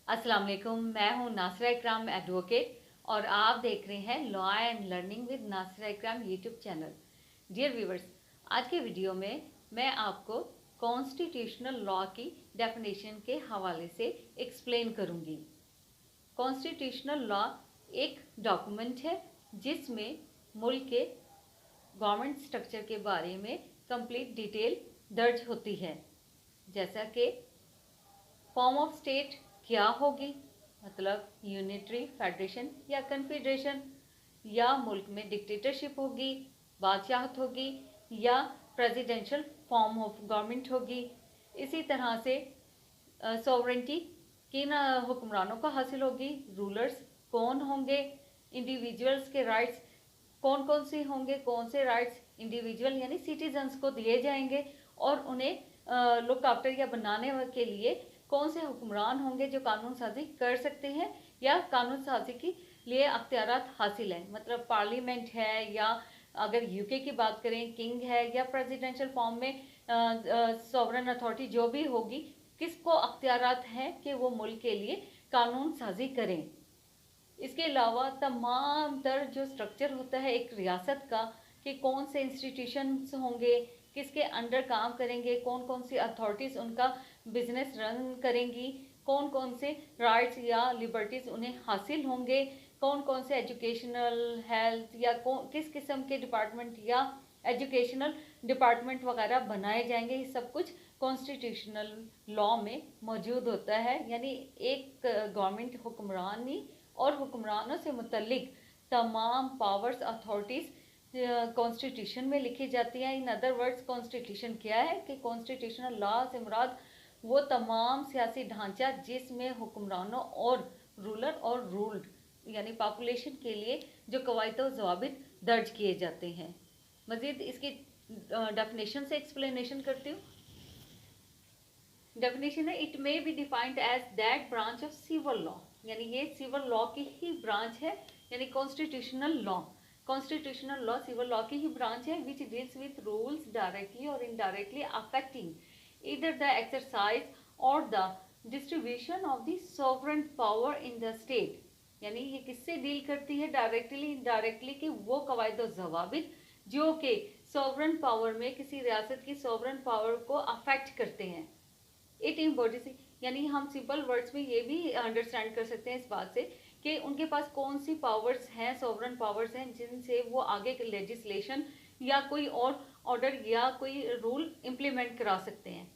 अस्सलाम वालेकुम। मैं हूं नासरा इकराम एडवोकेट और आप देख रहे हैं law and learning with Nashra Ikram YouTube channel. Dear viewers, आज के वीडियो में मैं आपको कॉन्स्टिट्यूशनल लॉ की डेफिनेशन के हवाले से एक्सप्लेन करूंगी। कॉन्स्टिट्यूशनल लॉ एक डॉक्यूमेंट है जिसमें मुल्क के गवर्नमेंट स्ट्रक्चर के बारे में कंप्लीट डिटेल दर्ज होती है, जैसा कि फॉर्म ऑफ स्टेट क्या होगी, मतलब यूनिटरी, फेडरेशन या कन्फेडरेशन, या मुल्क में डिक्टेटरशिप होगी, बादशाहत होगी, या प्रेसिडेंशियल फॉर्म ऑफ गवर्नमेंट होगी। इसी तरह से सॉवरेंटी किन हुक्मरानों को हासिल होगी, रूलर्स कौन होंगे, इंडिविजुअल्स के राइट्स कौन कौन से होंगे, कौन से राइट्स इंडिविजुअल यानी सिटीजन्स को दिए जाएंगे, और उन्हें लुक आफ्टर या बनाने के लिए कौन से हुक्मरान होंगे जो कानून साजी कर सकते हैं या कानून साजी के लिए अख्तियारात हासिल हैं, मतलब पार्लियामेंट है, या अगर यूके की बात करें किंग है, या प्रेसिडेंशियल फॉर्म में सॉवरन अथॉरिटी जो भी होगी, किसको अख्तियारात हैं कि वो मुल्क के लिए कानून साजी करें। इसके अलावा तमाम तर जो स्ट्रक्चर होता है एक रियासत का, कि कौन से इंस्टीट्यूशंस होंगे, किसके अंडर काम करेंगे, कौन कौन सी अथॉरिटीज़ उनका बिजनेस रन करेंगी, कौन कौन से राइट्स या लिबर्टीज़ उन्हें हासिल होंगे, कौन कौन से एजुकेशनल, हेल्थ या किस किस्म के डिपार्टमेंट या एजुकेशनल डिपार्टमेंट वगैरह बनाए जाएंगे, ये सब कुछ कॉन्स्टिट्यूशनल लॉ में मौजूद होता है। यानी एक गवर्नमेंट हुक्मरानी और हुक्मरानों से मुतल्लिक तमाम पावर्स, अथॉरिटीज़ कॉन्स्टिट्यूशन में लिखी जाती हैं। इन अदर वर्ड्स, कॉन्स्टिट्यूशन क्या है कि कॉन्स्टिट्यूशनल लॉ से मुराद वो तमाम सियासी ढांचा जिसमें हुक्मरानों और रूलर और रूल्ड यानी पॉपुलेशन के लिए जो कवायद व ज़वाबित दर्ज किए जाते हैं। मज़ीद इसकी डेफिनेशन से एक्सप्लेनेशन करती हूँ। डेफिनेशन है, it may be defined as that branch of civil law, यानी ये सिविल लॉ की ही ब्रांच है, यानी constitutional law. Constitutional law civil law की ही ब्रांच है which deals with rules directly और indirectly affecting either the exercise or the distribution of the sovereign power in the state। यानी ये किससे डील करती है, डायरेक्टली इनडायरेक्टली, कि वो कवायद व ज़वाबित जो कि सॉवरन पावर में किसी रियासत की सॉवरन पावर को अफेक्ट करते हैं। इट इम्बॉडीज, यानी हम सिंपल वर्ड्स में ये भी अंडरस्टैंड कर सकते हैं इस बात से कि उनके पास कौन सी पावर्स हैं, सॉवरन पावर्स हैं, जिनसे वो आगे के लेजिस्लेशन या कोई और ऑर्डर या कोई रूल इम्प्लीमेंट करा सकते हैं।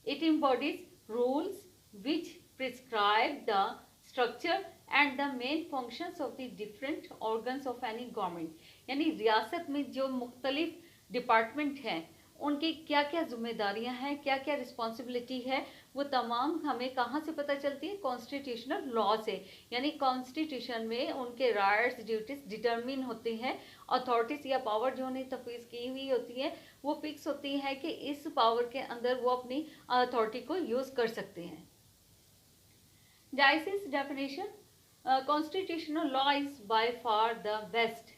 It embodies rules which prescribe the structure and the main functions of the different organs of any government, यानी रियासत में जो मुख्तलिफ डिपार्टमेंट हैं उनकी क्या क्या जिम्मेदारियां हैं, क्या क्या रिस्पॉन्सिबिलिटी है, वो तमाम हमें कहाँ से पता चलती है, कॉन्स्टिट्यूशनल लॉ से। यानी कॉन्स्टिट्यूशन में उनके राइट्स, ड्यूटीज डिटरमिन होते हैं। अथॉरिटीज़ या पावर जो उन्हें तफवीज़ की हुई होती है वो फिक्स होती है कि इस पावर के अंदर वो अपनी अथॉरिटी को यूज़ कर सकते हैं। Dicey's definition, constitutional law is by far the best,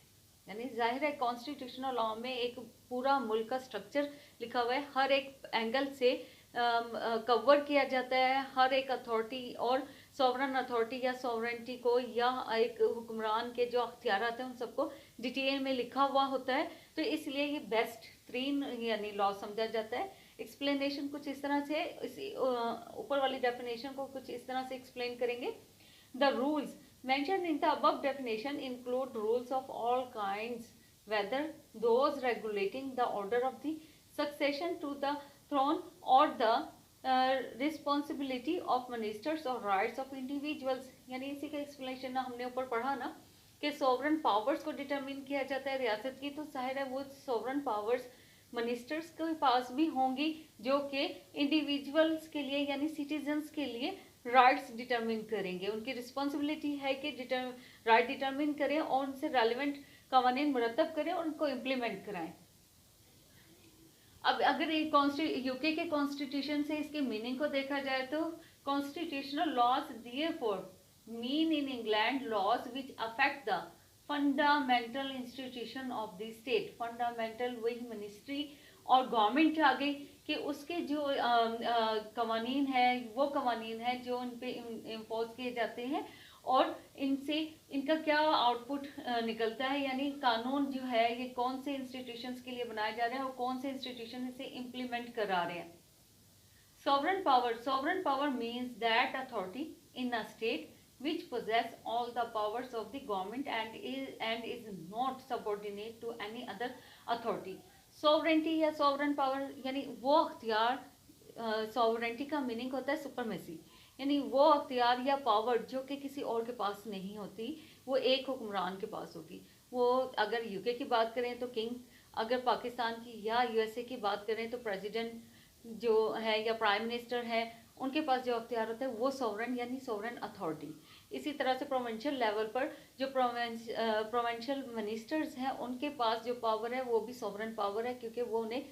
यानी जाहिर है कॉन्स्टिट्यूशनल लॉ में एक पूरा मुल्क का स्ट्रक्चर लिखा हुआ है, हर एक एंगल से कवर किया जाता है, हर एक अथॉरिटी और सॉवरन अथॉरिटी या सॉवरेंटी को या एक हुक्मरान के जो अख्तियारात हैं उन सबको डिटेल में लिखा हुआ होता है, तो इसलिए ये बेस्ट तरीन यानी लॉ समझा जाता है। एक्सप्लेनेशन कुछ इस तरह से, इसी ऊपर वाली डेफिनेशन को कुछ इस तरह से एक्सप्लेन करेंगे। The rules mentioned in the above definition include rules of all kinds, whether those regulating the order of the succession to the throne or the responsibility of ministers or rights of individuals। यानी इसी का explanation हमने ऊपर पढ़ा ना कि sovereign powers को determine किया जाता है रियासत की, तो जाहिर है वो सोवरन पावर्स मिनिस्टर्स के पास भी होंगी जो कि इंडिविजुअल्स के लिए यानी सिटीजन्स के लिए राइट्स डिटरमिन करेंगे। उनकी रिस्पॉन्सिबिलिटी है कि राइट डिटरमिन करें और उनसे रेलिवेंट कवानीन मुरतब करें और उनको इम्प्लीमेंट कराएं। अब अगर यूके के कॉन्स्टिट्यूशन से इसके मीनिंग को देखा जाए तो constitutional laws therefore mean in England laws which affect the fundamental institution of the state. Fundamental वही मिनिस्ट्री और गवर्नमेंट आ गई कि उसके जो कवानीन है वो कवानीन है जो उन पे इम्पोज किए जाते हैं और इनसे इनका क्या आउटपुट निकलता है, यानी कानून जो है ये कौन से इंस्टीट्यूशंस के लिए बनाए जा रहे हैं और कौन से इंस्टीट्यूशन इसे इम्प्लीमेंट करा रहे हैं। Sovereign power means that authority in a state which possess all the powers of the government and is not subordinate to any other authority. Sovereignty या sovereign power यानी वो अख्तियार, sovereignty का मीनिंग होता है सुपरमेसी, यानी वो अख्तियार या पावर जो कि किसी और के पास नहीं होती, वो एक हुक्मरान के पास होगी। वो अगर यूके की बात करें तो किंग, अगर पाकिस्तान की या यूएसए की बात करें तो प्रेसिडेंट जो है या प्राइम मिनिस्टर है, उनके पास जो अख्तियार होता है वो सोवरेन यानी सोवरेन अथॉरिटी। इसी तरह से प्रोविंशियल लेवल पर जो प्रोविंशियल मिनिस्टर्स हैं उनके पास जो पावर है वो भी सोवरेन पावर है, क्योंकि वो उन्हें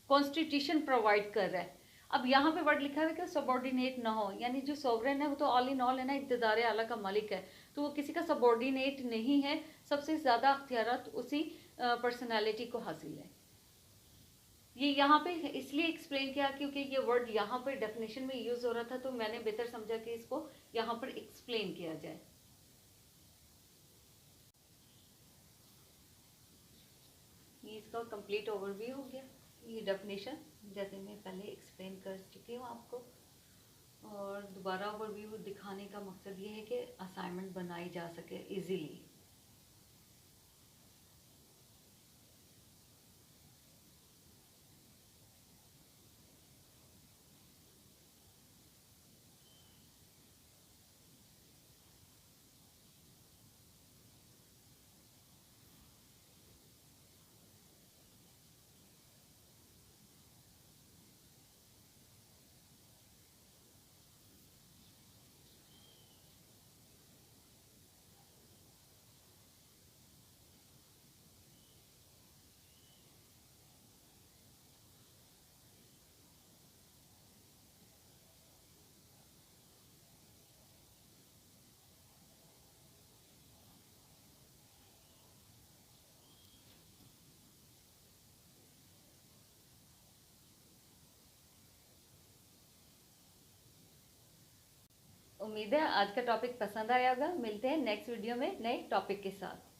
कॉन्स्टिट्यूशन प्रोवाइड कर रहा है। अब यहाँ पे वर्ड लिखा हुआ है कि सबॉर्डिनेट ना हो, यानी जो सोवरेन है वो तो ऑल इन ऑल है ना, इक़्तिदार आला का मालिक है, तो वो किसी का सबॉर्डिनेट नहीं है। सबसे ज़्यादा अख्तियारात उसी पर्सनैलिटी को हासिल है। ये यहाँ पे इसलिए एक्सप्लेन किया क्योंकि ये वर्ड यहाँ पर डेफिनेशन में यूज हो रहा था, तो मैंने बेहतर समझा कि इसको यहाँ पर एक्सप्लेन किया जाए। ये इसका कंप्लीट ओवरव्यू हो गया। ये डेफिनेशन जैसे मैं पहले एक्सप्लेन कर चुकी हूँ आपको, और दोबारा ओवरव्यू दिखाने का मकसद ये है कि असाइनमेंट बनाई जा सके इजीली। उम्मीद है आज का टॉपिक पसंद आया होगा। मिलते हैं नेक्स्ट वीडियो में नए टॉपिक के साथ।